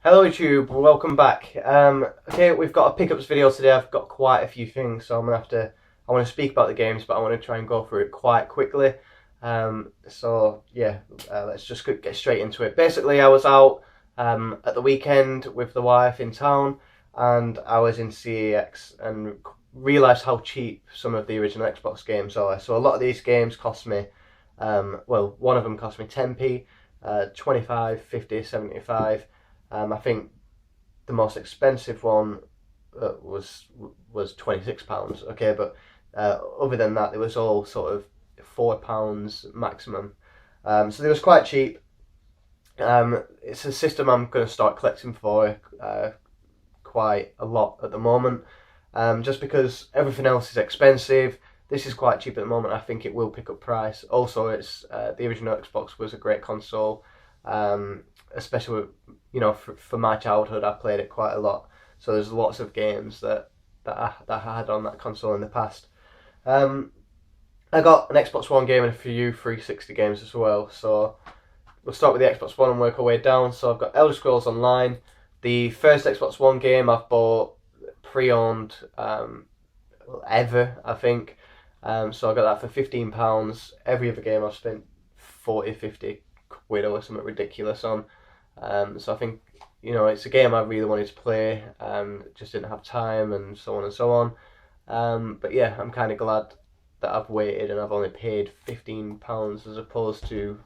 Hello YouTube, welcome back. Okay, we've got a pickups video today. I've got quite a few things, so I want to speak about the games, but I want to try and go through it quite quickly. Let's just get straight into it. Basically, I was out at the weekend with the wife in town, and I was in CEX and realised how cheap some of the original Xbox games are. So a lot of these games cost me, one of them cost me 10p, 25, 50, 75. I think the most expensive one was £26. Okay, but other than that, it was all sort of £4 maximum. So it was quite cheap. It's a system I'm going to start collecting for quite a lot at the moment. Just because everything else is expensive. This is quite cheap at the moment. I think it will pick up price. Also, it's the original Xbox was a great console. Especially for my childhood, I played it quite a lot. So there's lots of games that I had on that console in the past. I got an Xbox One game and a few 360 games as well. So we'll start with the Xbox One and work our way down. So I've got Elder Scrolls Online. The first Xbox One game I've bought pre-owned ever, I think. So I got that for £15. Every other game I've spent 40, 50 quid or something ridiculous on. So I think, it's a game I really wanted to play, just didn't have time and so on and so on. But yeah, I'm kind of glad that I've waited and I've only paid £15 as opposed to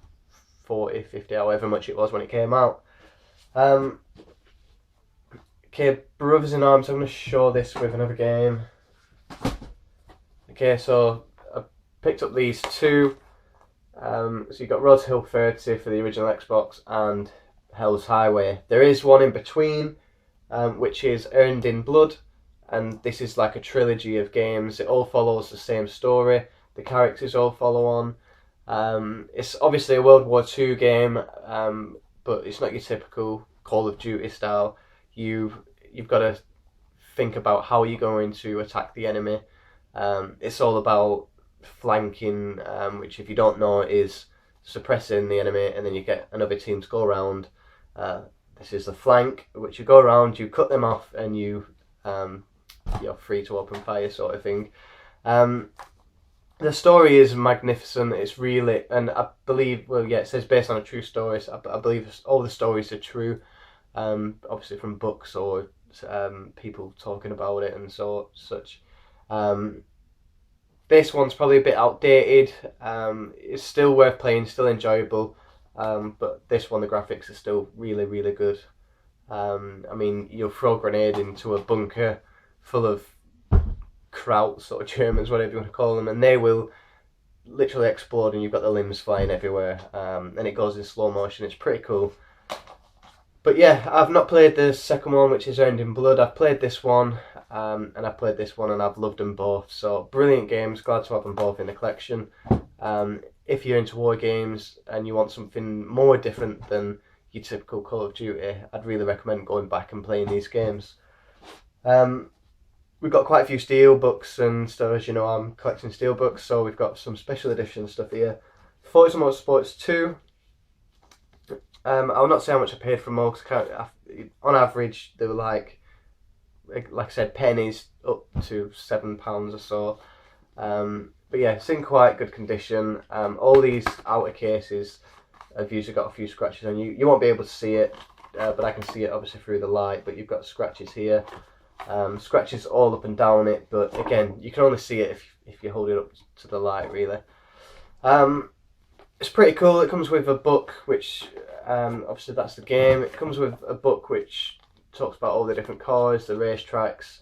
40, 50, however much it was when it came out. Okay, Brothers in Arms, I'm going to show this with another game. Okay, so I picked up these two. So you've got Road to Hill 30 for the original Xbox and Hell's Highway. There is one in between, which is Earned in Blood, and this is like a trilogy of games. It all follows the same story. The characters all follow on. It's obviously a World War II game, but it's not your typical Call of Duty style. You've got to think about how you're going to attack the enemy. It's all about flanking, which if you don't know is suppressing the enemy, and then you get another team to go around. This is the flank, which you go around, you cut them off, and you're free to open fire, sort of thing. The story is magnificent. It's really, and I believe, it says based on a true story. So I believe all the stories are true. Obviously from books or people talking about it and such. This one's probably a bit outdated. It's still worth playing, still enjoyable. But this one, the graphics are still really, really good. You'll throw a grenade into a bunker full of Krauts or Germans, whatever you want to call them, and they will literally explode and you've got the limbs flying everywhere. And it goes in slow motion. It's pretty cool. But yeah, I've not played the second one, which is Earned in Blood. I've played this one, and I've played this one, and I've loved them both. So brilliant games, glad to have them both in the collection. If you're into war games and you want something more different than your typical Call of Duty, I'd really recommend going back and playing these games. We've got quite a few steelbooks and stuff. As you know, I'm collecting steelbooks, so we've got some special edition stuff here. Forza Motorsports 2. I'll not say how much I paid for them, because on average they were like I said, pennies up to £7 or so. But yeah, it's in quite good condition. All these outer cases have usually got a few scratches on you. You won't be able to see it, but I can see it obviously through the light. But you've got scratches here, scratches all up and down it. But again, you can only see it if you hold it up to the light, really. It's pretty cool. It comes with a book, which obviously that's the game. It comes with a book which talks about all the different cars, the racetracks.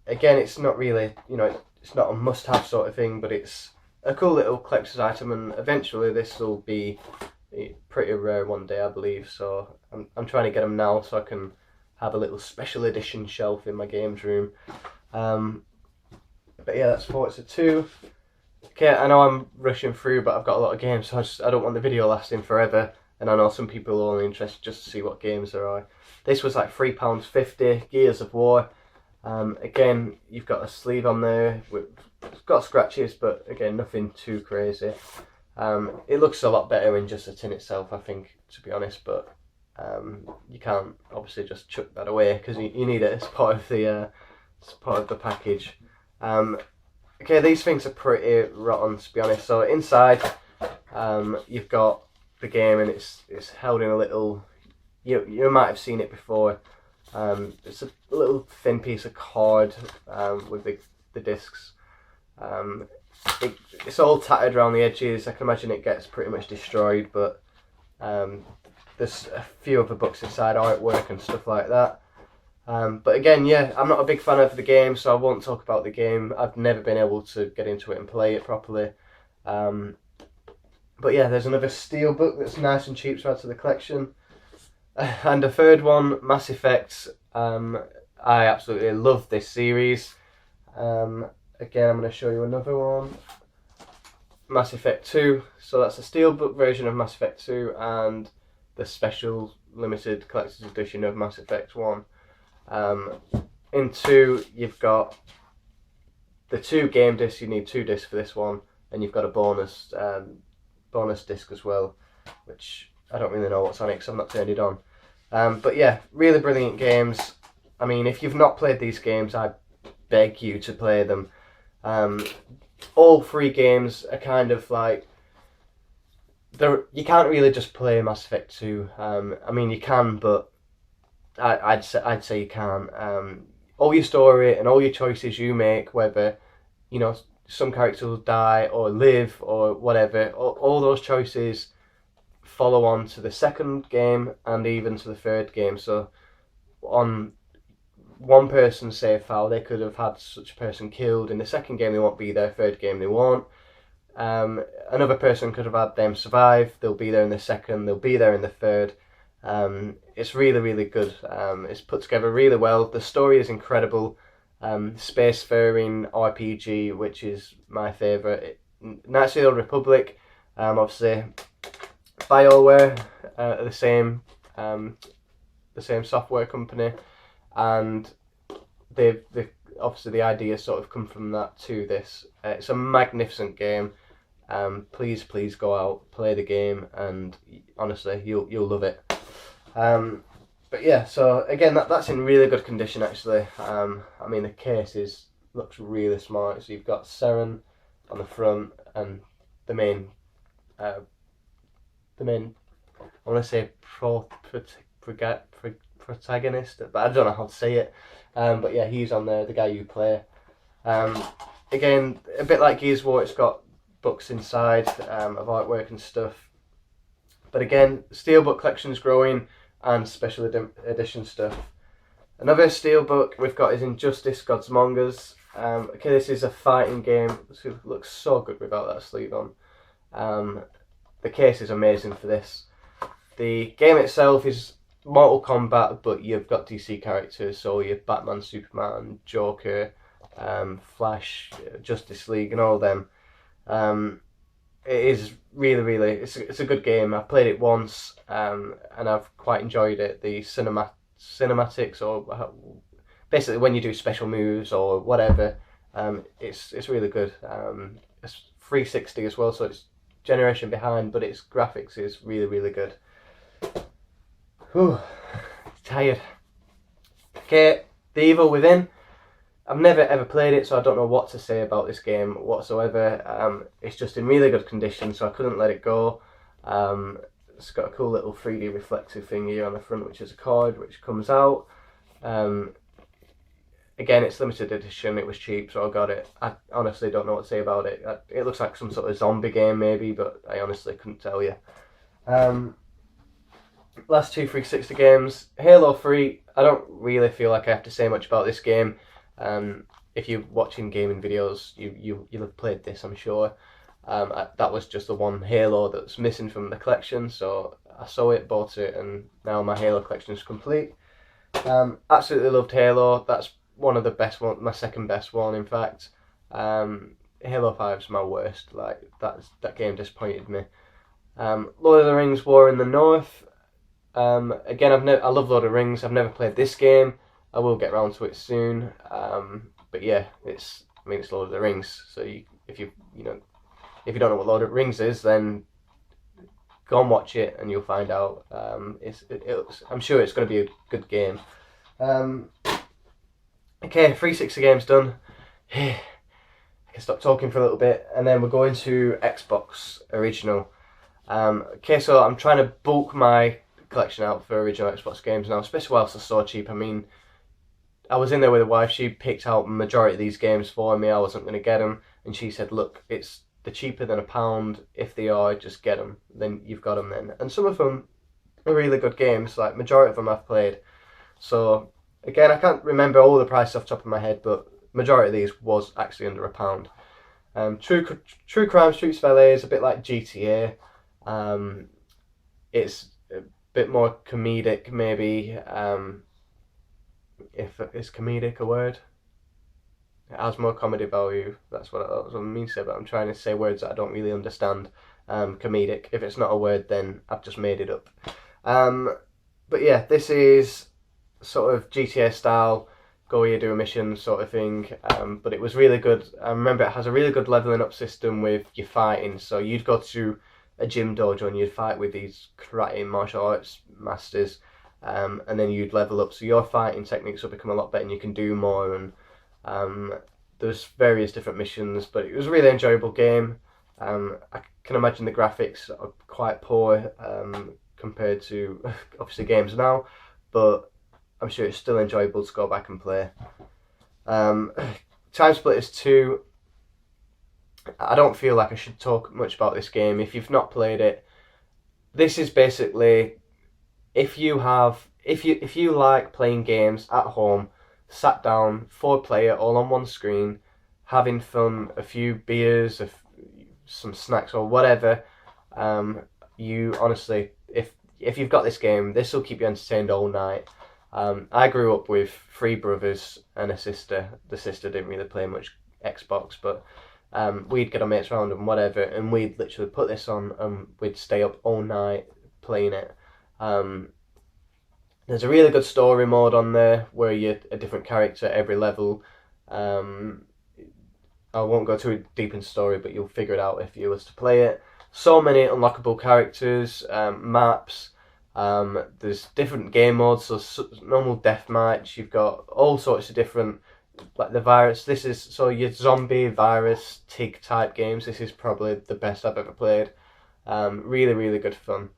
Again, it's not really, it's not a must-have sort of thing, but it's a cool little collector's item, and eventually this will be pretty rare one day, I believe. So I'm trying to get them now so I can have a little special edition shelf in my games room. But yeah, that's Forza 2. Okay, I know I'm rushing through, but I've got a lot of games, so I don't want the video lasting forever. And I know some people are only interested just to see what games there are. This was like £3.50, Gears of War. Again, you've got a sleeve on there. It's got scratches, but again, nothing too crazy. It looks a lot better in just the tin itself, I think, to be honest. But You can't obviously just chuck that away because you need it as part of the package. Okay, these things are pretty rotten, to be honest. So inside, you've got the game, and it's held in a little. You might have seen it before. It's a little thin piece of cord with the discs. It's all tattered around the edges. I can imagine it gets pretty much destroyed, but there's a few other books inside, artwork and stuff like that. But again, yeah, I'm not a big fan of the game, so I won't talk about the game. I've never been able to get into it and play it properly. But yeah, there's another Steelbook that's nice and cheap to add to the collection. And the third one, Mass Effect. I absolutely love this series. Again, I'm going to show you another one. Mass Effect 2. So that's a Steelbook version of Mass Effect 2 and the special limited collector's edition of Mass Effect 1. In 2, you've got the 2 game discs. You need 2 discs for this one, and you've got a bonus disc as well, which I don't really know what's on it because I've not turned it on. But yeah, really brilliant games. I mean, if you've not played these games, I beg you to play them. All 3 games are kind of like, you can't really just play Mass Effect 2. I mean, you can, but I'd say you can't. All your story and all your choices you make, whether some characters will die or live or whatever, all those choices follow on to the second game and even to the third game. So on one person's save file, they could have had such a person killed. In the second game, they won't be there. Third game, they won't. Another person could have had them survive. They'll be there in the second. They'll be there in the third. It's really, really good. It's put together really well. The story is incredible. Spacefaring RPG, which is my favourite. Knights of the Old Republic, obviously BioWare, the same software company, and they've obviously the idea sort of come from that to this. It's a magnificent game. Please go out, play the game, and honestly, you'll love it. But yeah, so again, that's in really good condition actually. I mean, the case looks really smart. So you've got Saren on the front, and the main I want to say protagonist, but I don't know how to say it. But yeah, he's on there, the guy you play. Again, a bit like Gears of War, it's got books inside of artwork and stuff. But again, Steelbook collection's growing, and special edition stuff. Another Steelbook we've got is Injustice: Gods Among Us. Okay, this is a fighting game. It looks so good without that sleeve on. The case is amazing for this. The game itself is Mortal Kombat, but you've got DC characters, so you've Batman, Superman, Joker, Flash, Justice League, and all them. It is really, it's a good game. I've played it once, and I've quite enjoyed it. The cinematics, or basically when you do special moves or whatever, it's really good. It's 360 as well, so it's generation behind, but its graphics is really good. Whew, tired. Okay, The Evil Within. I've never ever played it, so I don't know what to say about this game whatsoever. It's just in really good condition, so I couldn't let it go. It's got a cool little 3D reflective thing here on the front, which is a card which comes out. Again, it's limited edition. It was cheap, so I got it. I honestly don't know what to say about it. It looks like some sort of zombie game maybe, but I honestly couldn't tell you. Last 2 360 games. Halo 3, I don't really feel like I have to say much about this game. If you're watching gaming videos, you'll have played this, I'm sure. That was just the one Halo that's missing from the collection, so I saw it, bought it, and now my Halo collection is complete. Absolutely loved Halo. That's one of the best one, my second best one, in fact. Halo 5 is my worst. Like that game disappointed me. Lord of the Rings: War in the North. Again, I love Lord of the Rings. I've never played this game. I will get around to it soon. But yeah, it's Lord of the Rings. So if you don't know what Lord of the Rings is, then go and watch it and you'll find out. I'm sure it's going to be a good game. Okay, 360 games done. I can stop talking for a little bit, and then we're going to Xbox Original. Okay, so I'm trying to bulk my collection out for original Xbox games now, especially whilst they're so cheap. I mean, I was in there with a wife. She picked out the majority of these games for me. I wasn't going to get them, and she said, "Look, they're cheaper than £1. If they are, just get them. Then you've got them then." And some of them are really good games. Like majority of them I've played. So again, I can't remember all the prices off the top of my head, but majority of these was actually under £1. True Crime Streets of LA is a bit like GTA. It's a bit more comedic, maybe. If is comedic a word? It has more comedy value. That's what I mean to say, but I'm trying to say words that I don't really understand. Comedic. If it's not a word, then I've just made it up. But yeah, this is sort of GTA style, go here, do a mission sort of thing. But it was really good. I remember it has a really good leveling up system with your fighting. So you'd go to a gym dojo and you'd fight with these karate martial arts masters, and then you'd level up. So your fighting techniques will become a lot better and you can do more. And there's various different missions, but it was a really enjoyable game. I can imagine the graphics are quite poor compared to obviously games now, but I'm sure it's still enjoyable to go back and play. Time Splitters 2, I don't feel like I should talk much about this game. If you've not played it, this is basically if you like playing games at home, sat down, 4-player, all on one screen, having fun, a few beers, some snacks or whatever. You honestly, if you've got this game, this will keep you entertained all night. I grew up with 3 brothers and a sister. The sister didn't really play much Xbox, but we'd get our mates around and whatever, and we'd literally put this on and we'd stay up all night playing it. There's a really good story mode on there where you're a different character every level. I won't go too deep into story, but you'll figure it out if you was to play it. So many unlockable characters, maps. There's different game modes, so normal deathmatch. You've got all sorts of different, like the virus. This is so your zombie, virus, TIG type games. This is probably the best I've ever played. Really, really good fun.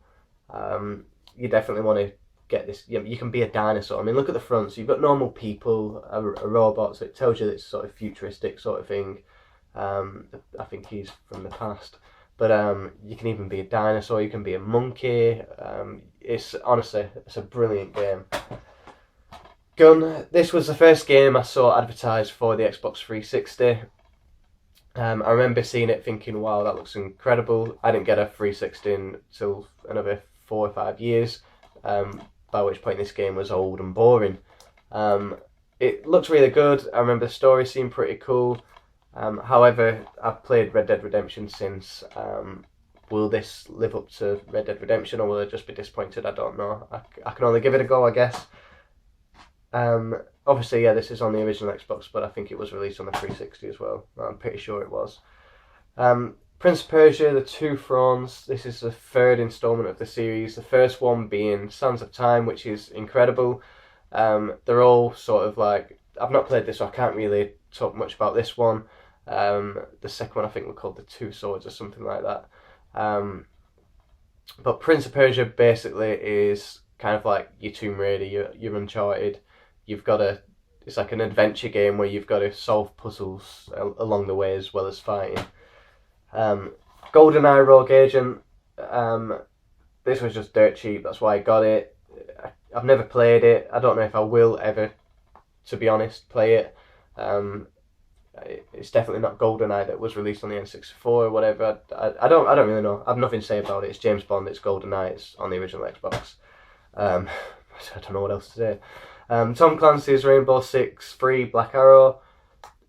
You definitely want to get this. You can be a dinosaur. I mean, look at the front. So you've got normal people, a robot. So it tells you that it's sort of futuristic sort of thing. I think he's from the past. But you can even be a dinosaur. You can be a monkey. It's a brilliant game. Gun. This was the first game I saw advertised for the Xbox 360. I remember seeing it thinking, wow, that looks incredible. I didn't get a 360 until another 4 or 5 years, by which point this game was old and boring. It looked really good. I remember the story seemed pretty cool. However, I've played Red Dead Redemption since. Will this live up to Red Dead Redemption, or will I just be disappointed? I don't know. I can only give it a go, I guess. Obviously, yeah, this is on the original Xbox, but I think it was released on the 360 as well. I'm pretty sure it was. Prince of Persia, The Two Thrones. This is the 3rd installment of the series. The first one being Sands of Time, which is incredible. They're all sort of like, I've not played this, so I can't really talk much about this one. The second one I think was called The Two Swords or something like that. But Prince of Persia basically is kind of like your Tomb Raider, your Uncharted. It's like an adventure game where you've got to solve puzzles along the way as well as fighting. GoldenEye Rogue Agent. This was just dirt cheap, that's why I got it. I've never played it. I don't know if I will ever, to be honest, play it. It's definitely not GoldenEye that was released on the N64 or whatever. I don't really know. I've nothing to say about it. It's James Bond. It's GoldenEye. It's on the original Xbox. I don't know what else to say. Tom Clancy's Rainbow Six, Free, Black Arrow.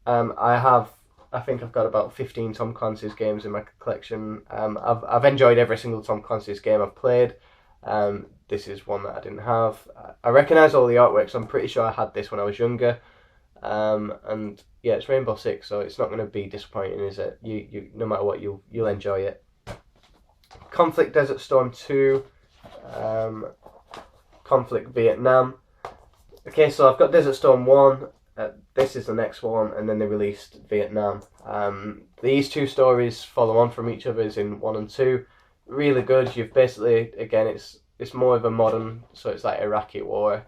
I think I've got about 15 Tom Clancy's games in my collection. I've enjoyed every single Tom Clancy's game I've played. This is one that I didn't have. I recognise all the artwork, so I'm pretty sure I had this when I was younger. And yeah, it's Rainbow Six, so it's not going to be disappointing, is it? You no matter what, you'll enjoy it. Conflict Desert Storm 2, Conflict Vietnam. Okay, so I've got Desert Storm 1, this is the next one, and then they released Vietnam. These two stories follow on from each other in 1 and 2. Really good. You've basically, again, it's more of a modern, so it's like Iraqi war.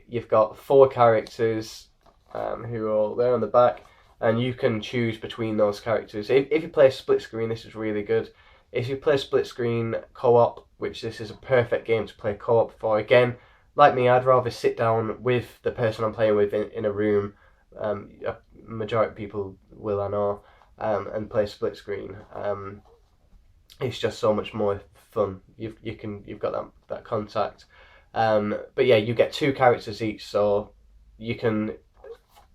You've got 4 characters who are all there on the back, and you can choose between those characters. If you play split screen, this is really good. If you play split screen co-op, which this is a perfect game to play co-op for, again, like me, I'd rather sit down with the person I'm playing with in a room. A majority of people will, I know, and play split screen. It's just so much more fun. You've got that contact. But yeah, you get 2 characters each, so you can,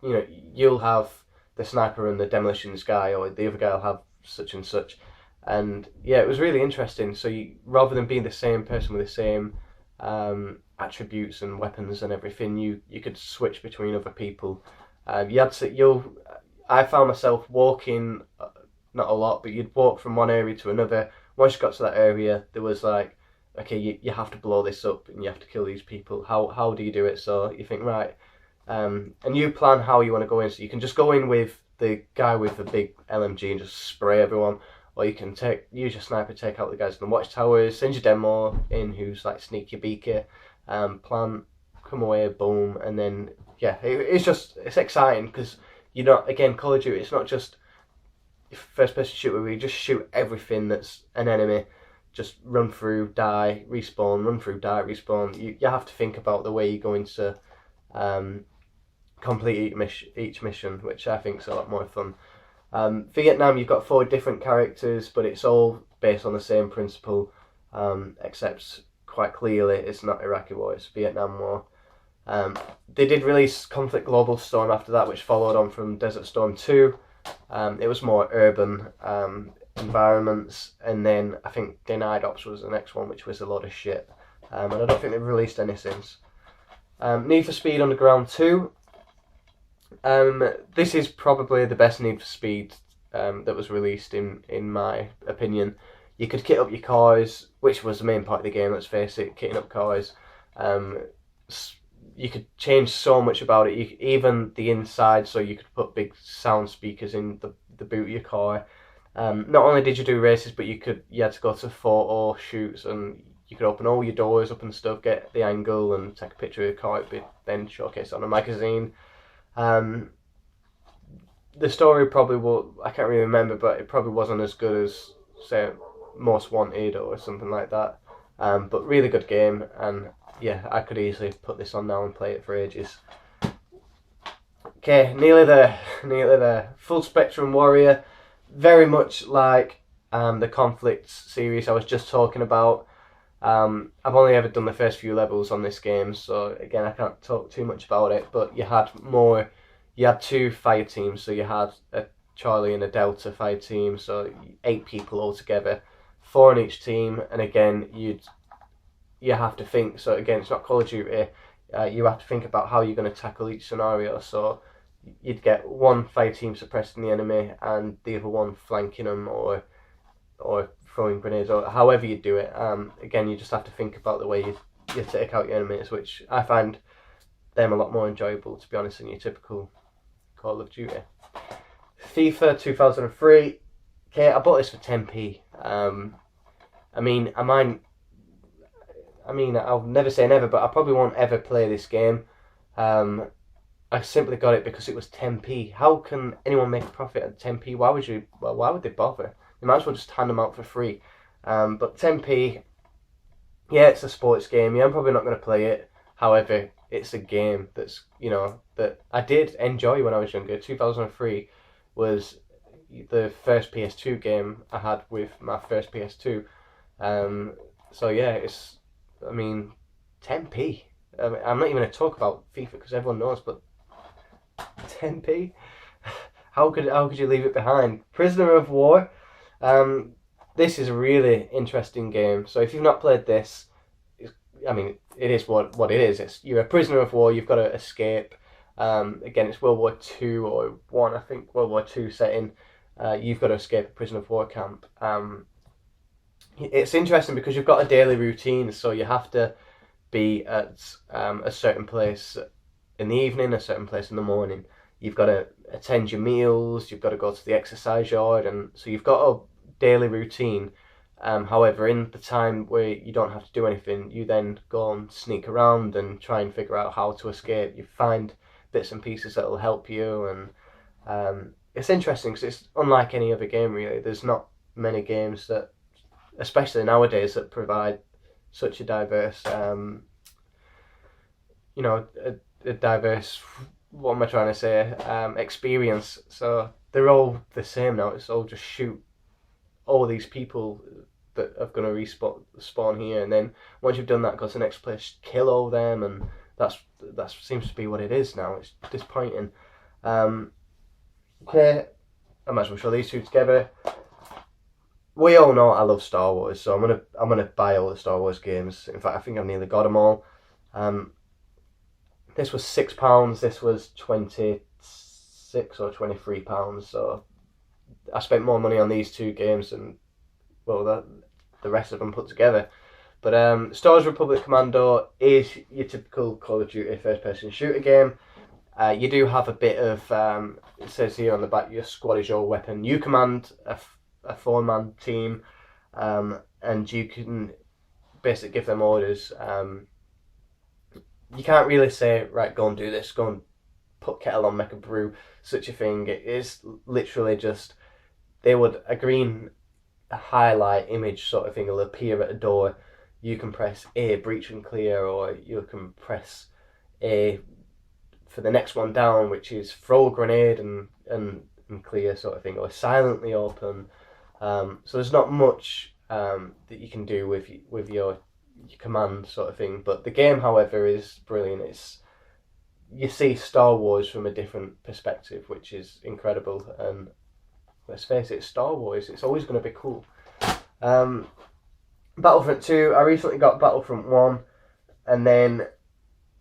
you'll have the sniper and the demolitions guy, or the other guy will have such and such. And yeah, it was really interesting. So rather than being the same person with the same attributes and weapons and everything, you could switch between other people. I found myself walking, not a lot, but you'd walk from one area to another. Once you got to that area, there was like, okay, you have to blow this up and you have to kill these people. How do you do it? So you think, right, and you plan how you want to go in. So you can just go in with the guy with the big LMG and just spray everyone, or you can use your sniper, take out the guys in the watchtowers, send your demo in who's like sneaky beaky, plan, come away, boom, and then yeah, it's exciting because again, Call of Duty, it's not just first person shooter where you just shoot everything that's an enemy, just run through, die, respawn, run through, die, respawn. You have to think about the way you're going to complete each mission, which I think is a lot more fun. Vietnam, you've got 4 different characters, but it's all based on the same principle, except quite clearly it's not Iraqi war, it's Vietnam War. They did release Conflict Global Storm after that, which followed on from Desert Storm 2. It was more urban environments, and then I think Denied Ops was the next one, which was a lot of shit. And I don't think they've released any since. Need for Speed Underground 2. This is probably the best Need for Speed that was released in my opinion. You could kit up your cars, which was the main part of the game, let's face it, kitting up cars. You could change so much about it, even the inside, so you could put big sound speakers in the boot of your car. Not only did you do races, but you had to go to photo shoots, and you could open all your doors up and stuff, get the angle and take a picture of your car, then showcase it on a magazine. The story probably I can't really remember, but it probably wasn't as good as, say, Most Wanted or something like that. But really good game, and yeah, I could easily put this on now and play it for ages. Okay, nearly there. Full Spectrum Warrior, very much like the Conflict series I was just talking about. I've only ever done the first few levels on this game, so again I can't talk too much about it, but you had 2 fire teams, so you had a Charlie and a Delta fire team, so 8 people altogether, 4 on each team, and again you have to think, so again it's not Call of Duty, you have to think about how you're going to tackle each scenario, so you'd get one fire team suppressing the enemy and the other one flanking them or throwing grenades, or however you do it. Again, you just have to think about the way you take out your enemies, which I find them a lot more enjoyable, to be honest, than your typical Call of Duty. FIFA 2003. Okay, I bought this for 10p. I'll never say never, but I probably won't ever play this game. I simply got it because it was 10p. How can anyone make a profit at 10p? Why would they bother? They might as well just hand them out for free. But 10p, yeah, it's a sports game. Yeah, I'm probably not going to play it. However, it's a game that I did enjoy when I was younger. 2003 was the first PS2 game I had with my first PS2. So yeah, 10p. I'm not even going to talk about FIFA because everyone knows, but 10p. How could you leave it behind? Prisoner of War. This is a really interesting game. So if you've not played this, it is what it is. You're a prisoner of war. You've got to escape. Again, it's World War II or World War II setting. You've got to escape a prisoner of war camp. it's interesting because you've got a daily routine, so you have to be at a certain place in the evening, a certain place in the morning. You've got to attend your meals, you've got to go to the exercise yard, and so you've got a daily routine. However, in the time where you don't have to do anything, you then go and sneak around and try and figure out how to escape. You find bits and pieces that will help you, and it's interesting because it's unlike any other game really. There's not many games that, especially nowadays, that provide such a diverse, a diverse, what am I trying to say, experience. So they're all the same now. It's all just shoot all these people that are going to respawn here, and then once you've done that, go to the next place, kill all them, and that seems to be what it is now. It's disappointing. Okay, I might as well show these two together. We all know I love Star Wars, so I'm gonna buy all the Star Wars games. In fact, I think I've nearly got them all. This was £6. This was £26 or £23. So I spent more money on these two games than the rest of them put together. But Star Wars Republic Commando is your typical Call of Duty first-person shooter game. You do have a bit of, it says here on the back, your squad is your weapon. You command a four-man team, and you can basically give them orders. You can't really say, right, go and do this, go and put kettle on, make a brew, such a thing. It is literally just, they would, a green highlight image sort of thing will appear at a door. You can press A, breach and clear, or you can press A for the next one down, which is throw a grenade and clear sort of thing, or silently open. So there's not much that you can do with your command sort of thing. But the game, however, is brilliant. You see Star Wars from a different perspective, which is incredible. And let's face it, Star Wars, it's always going to be cool. Battlefront 2, I recently got Battlefront 1, and then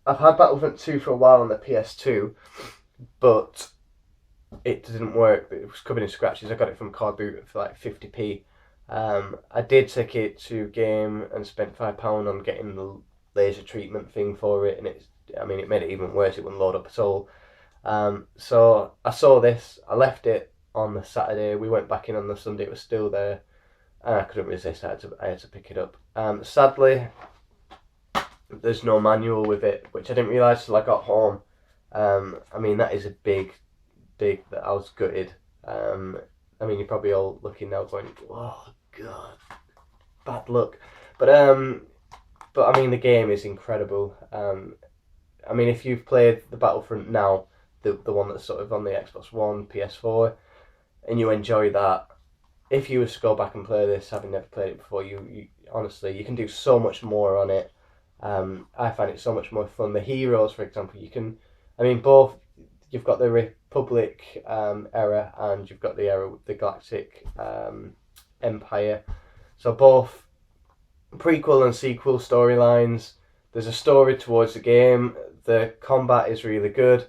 I've had Battlefront 2 for a while on the PS2, but it didn't work. It was covered in scratches. I got it from Car Boot for like 50p. I did take it to game and spent £5 on getting the laser treatment thing for it, and it made it even worse. It wouldn't load up at all. So I saw this, I left it on the Saturday, we went back in on the Sunday, it was still there, and I couldn't resist. I had to pick it up. Sadly, there's no manual with it, which I didn't realise till I got home. That is a big, that I was gutted. You're probably all looking now going, oh god, bad luck. But the game is incredible. If you've played the Battlefront now, the one that's sort of on the Xbox One, PS4, and you enjoy that, if you was to go back and play this, having never played it before, you honestly, you can do so much more on it. I find it so much more fun. The heroes, for example, both, you've got the Republic era, and you've got the era with the Galactic Empire. So both prequel and sequel storylines. There's a story towards the game. The combat is really good.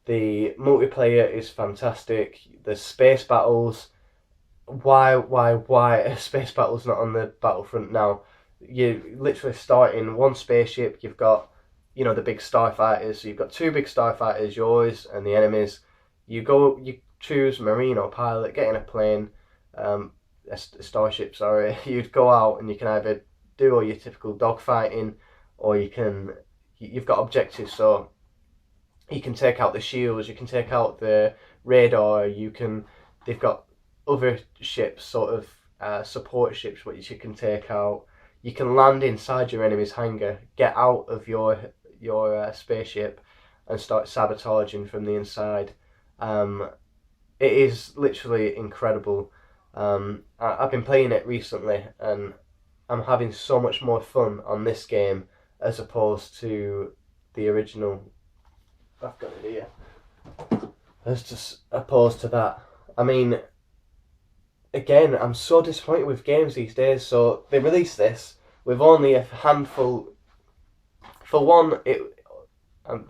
The multiplayer is fantastic. The space battles. Why are space battles not on the Battlefront now? You literally start in one spaceship. You've got, the big starfighters. So you've got two big starfighters, yours and the enemies. You choose Marine or pilot, get in a plane, a starship, sorry. You'd go out and you can either do all your typical dogfighting, or you've got objectives, so you can take out the shields, you can take out the radar, they've got other ships, sort of support ships, which you can take out. You can land inside your enemy's hangar, get out of your spaceship, and start sabotaging from the inside. It is literally incredible. I've been playing it recently, and I'm having so much more fun on this game as opposed to the original. I've got it here. As just opposed to that. Again, I'm so disappointed with games these days. So they released this with only a handful. For one,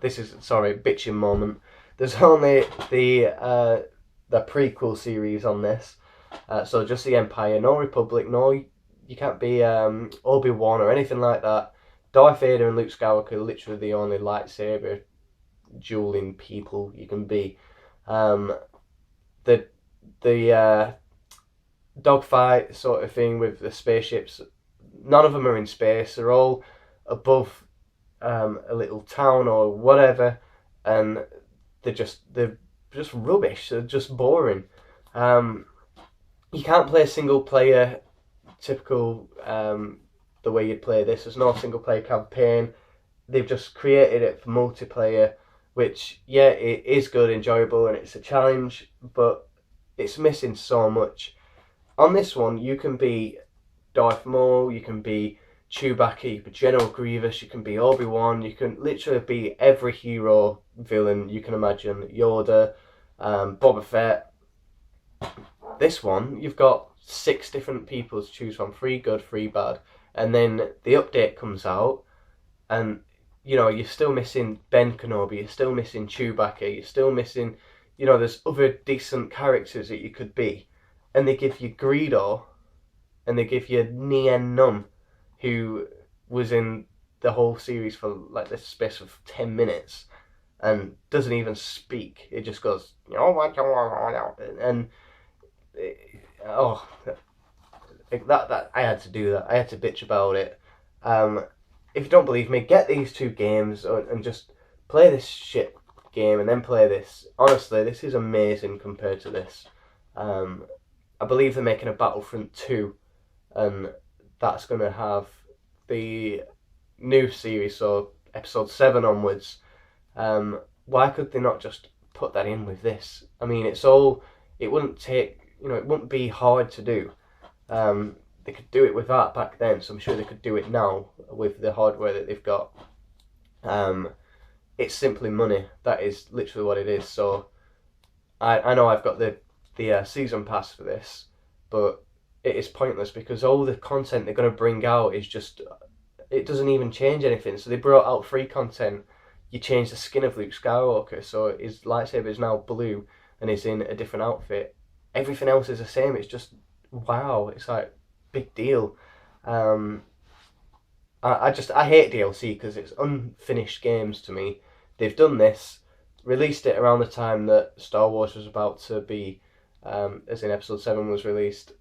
this is, sorry, bitching moment. There's only the prequel series on this. So just the Empire, no Republic, no You can't be Obi-Wan or anything like that. Darth Vader and Luke Skywalker are literally the only lightsaber dueling people you can be. Um, the dogfight sort of thing with the spaceships, none of them are in space. They're all above a little town or whatever, and they're just rubbish. They're just boring. You can't play single player typical the way you'd play this. There's no single player campaign. They've just created it for multiplayer, which yeah, it is good, enjoyable, and it's a challenge, but it's missing so much. On this one, you can be Darth Maul, you can be Chewbacca, you can be General Grievous, you can be Obi-Wan, you can literally be every hero villain you can imagine. Yoda, Boba Fett. This one, you've got 6 different people to choose from, 3 good, 3 bad, and then the update comes out, and you're still missing Ben Kenobi, you're still missing Chewbacca, you're still missing, there's other decent characters that you could be, and they give you Greedo, and they give you Nien Nunb, who was in the whole series for like the space of 10 minutes, and doesn't even speak. It just goes, and oh, that I had to do that. I had to bitch about it. If you don't believe me, get these 2 games and just play this shit game and then play this. Honestly, this is amazing compared to this. I believe they're making a Battlefront 2, and that's going to have the new series, so episode 7 onwards. Why could they not just put that in with this? I mean, it wouldn't take, it wouldn't be hard to do. They could do it with that back then, so I'm sure they could do it now with the hardware that they've got. It's simply money. That is literally what it is. So I know I've got the season pass for this, but it is pointless because all the content they're going to bring out is just, it doesn't even change anything. So they brought out free content. You change the skin of Luke Skywalker, so his lightsaber is now blue and he's in a different outfit. Everything else is the same. It's just, wow, it's like big deal. I hate DLC because it's unfinished games to me. They've done this, released it around the time that Star Wars was about to be, as in Episode 7 was released.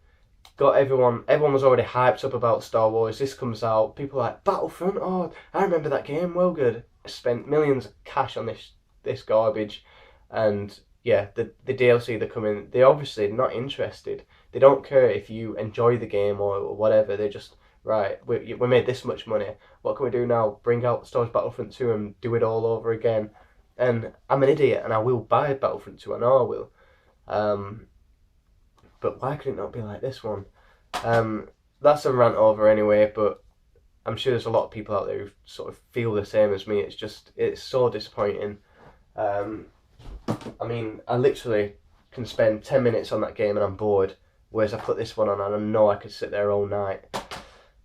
Got everyone was already hyped up about Star Wars. This comes out, people are like, Battlefront, oh, I remember that game, well good. I spent millions of cash on this garbage, and yeah, the DLC they're coming, they're obviously not interested. They don't care if you enjoy the game or whatever. They're just, right, we made this much money, what can we do now? Bring out Star Wars Battlefront 2 and do it all over again. And I'm an idiot and I will buy Battlefront 2, I know I will. But why could it not be like this one? That's a rant over anyway, but I'm sure there's a lot of people out there who sort of feel the same as me. It's so disappointing. I mean, I literally can spend 10 minutes on that game and I'm bored, whereas I put this one on and I know I could sit there all night.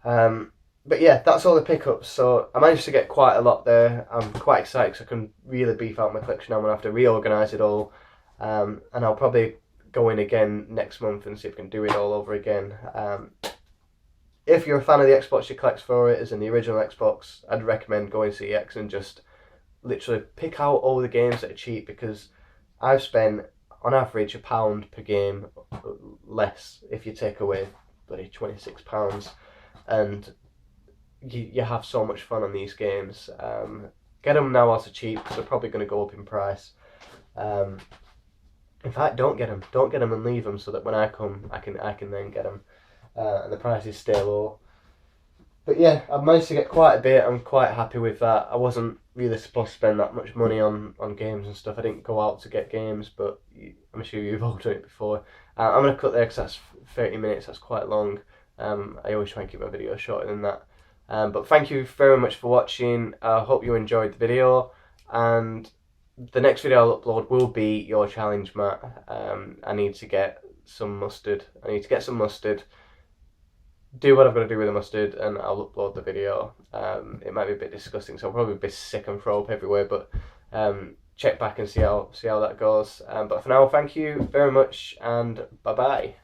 But yeah, that's all the pickups. So I managed to get quite a lot there. I'm quite excited because I can really beef out my collection. I'm going to have to reorganise it all. And I'll probably go in again next month and see if I can do it all over again. If you're a fan of the Xbox you collect for it, as in the original Xbox, I'd recommend going to EX and just literally pick out all the games that are cheap, because I've spent on average £1 per game less if you take away bloody £26, and you have so much fun on these games. Get them now whilst they're cheap, because they're probably going to go up in price. In fact, don't get them and leave them, so that when I come, I can then get them, and the prices stay low. But yeah, I've managed to get quite a bit. I'm quite happy with that. I wasn't really supposed to spend that much money on games and stuff. I didn't go out to get games, but I'm sure you've all done it before. I'm going to cut there because that's 30 minutes, that's quite long. I always try and keep my videos shorter than that. But thank you very much for watching. I hope you enjoyed the video, and the next video I'll upload will be your challenge, Matt. I need to get some mustard. Do what I've got to do with the mustard, and I'll upload the video. It might be a bit disgusting, so I'll probably be sick and throw up everywhere, but check back and see how that goes. But for now, thank you very much, and bye bye.